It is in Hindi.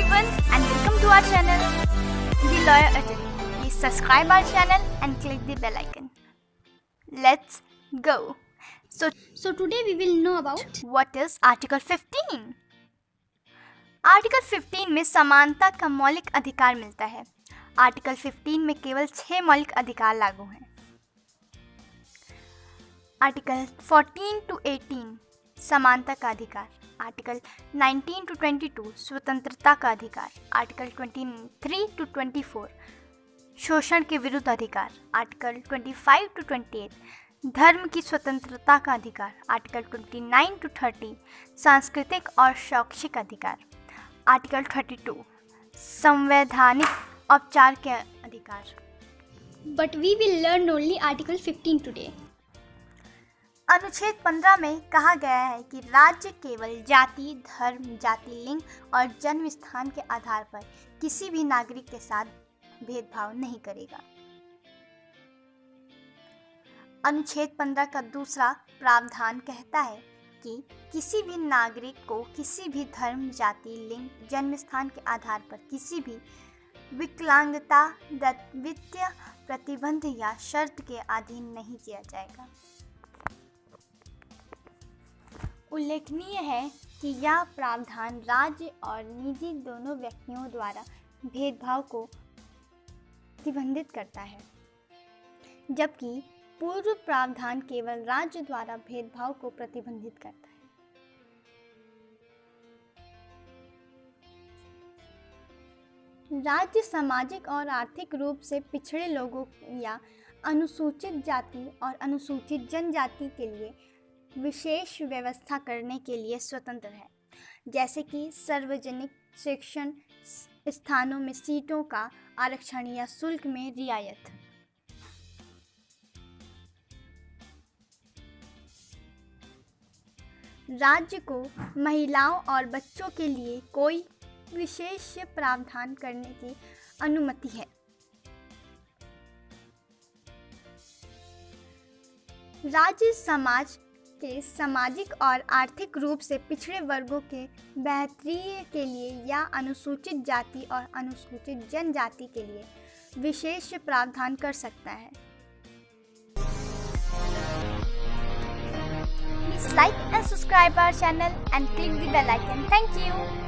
everyone and welcome to our channel, The Lawyer Attorney. Please subscribe our channel and click the bell icon. Let's go. So today we will know about What is Article 15? Article 15 में समानता का मौलिक अधिकार मिलता है। आर्टिकल 15 में केवल 6 मौलिक अधिकार लागू हैं। आर्टिकल 14 to 18 समानता का अधिकार, आर्टिकल 19 to 22 स्वतंत्रता का अधिकार, आर्टिकल 23 to 24 शोषण के विरुद्ध अधिकार, आर्टिकल 25 to 28 धर्म की स्वतंत्रता का अधिकार, आर्टिकल 29 to 30 सांस्कृतिक और शैक्षिक अधिकार, आर्टिकल 32 संवैधानिक औपचार के अधिकार। but we will learn only Article 15 today. अनुच्छेद 15 में कहा गया है कि राज्य केवल जाति, धर्म, जाति, लिंग और जन्म स्थान के आधार पर किसी भी नागरिक के साथ भेदभाव नहीं करेगा। अनुच्छेद 15 का दूसरा प्रावधान कहता है कि किसी भी नागरिक को किसी भी धर्म, जाति, लिंग, जन्म स्थान के आधार पर किसी भी विकलांगता, द्वितीय प्रतिबंध या शर्त के अधीन नहीं किया जाएगा। उल्लेखनीय है कि यह प्रावधान राज्य और निजी दोनों व्यक्तियों द्वारा भेदभाव को प्रतिबंधित करता है, जबकि पूर्व प्रावधान केवल राज्य द्वारा भेदभाव को प्रतिबंधित करता है। राज्य सामाजिक और आर्थिक रूप से पिछड़े लोगों या अनुसूचित जाति और अनुसूचित जनजाति के लिए विशेष व्यवस्था करने के लिए स्वतंत्र है, जैसे कि सार्वजनिक शिक्षण स्थानों में सीटों का आरक्षण या शुल्क में रियायत। राज्य को महिलाओं और बच्चों के लिए कोई विशेष प्रावधान करने की अनुमति है। राज्य समाज के सामाजिक और आर्थिक रूप से पिछड़े वर्गों के बेहतरी के लिए या अनुसूचित जाति और अनुसूचित जनजाति के लिए विशेष प्रावधान कर सकता है। Please like and subscribe our channel and click the bell icon. Thank you.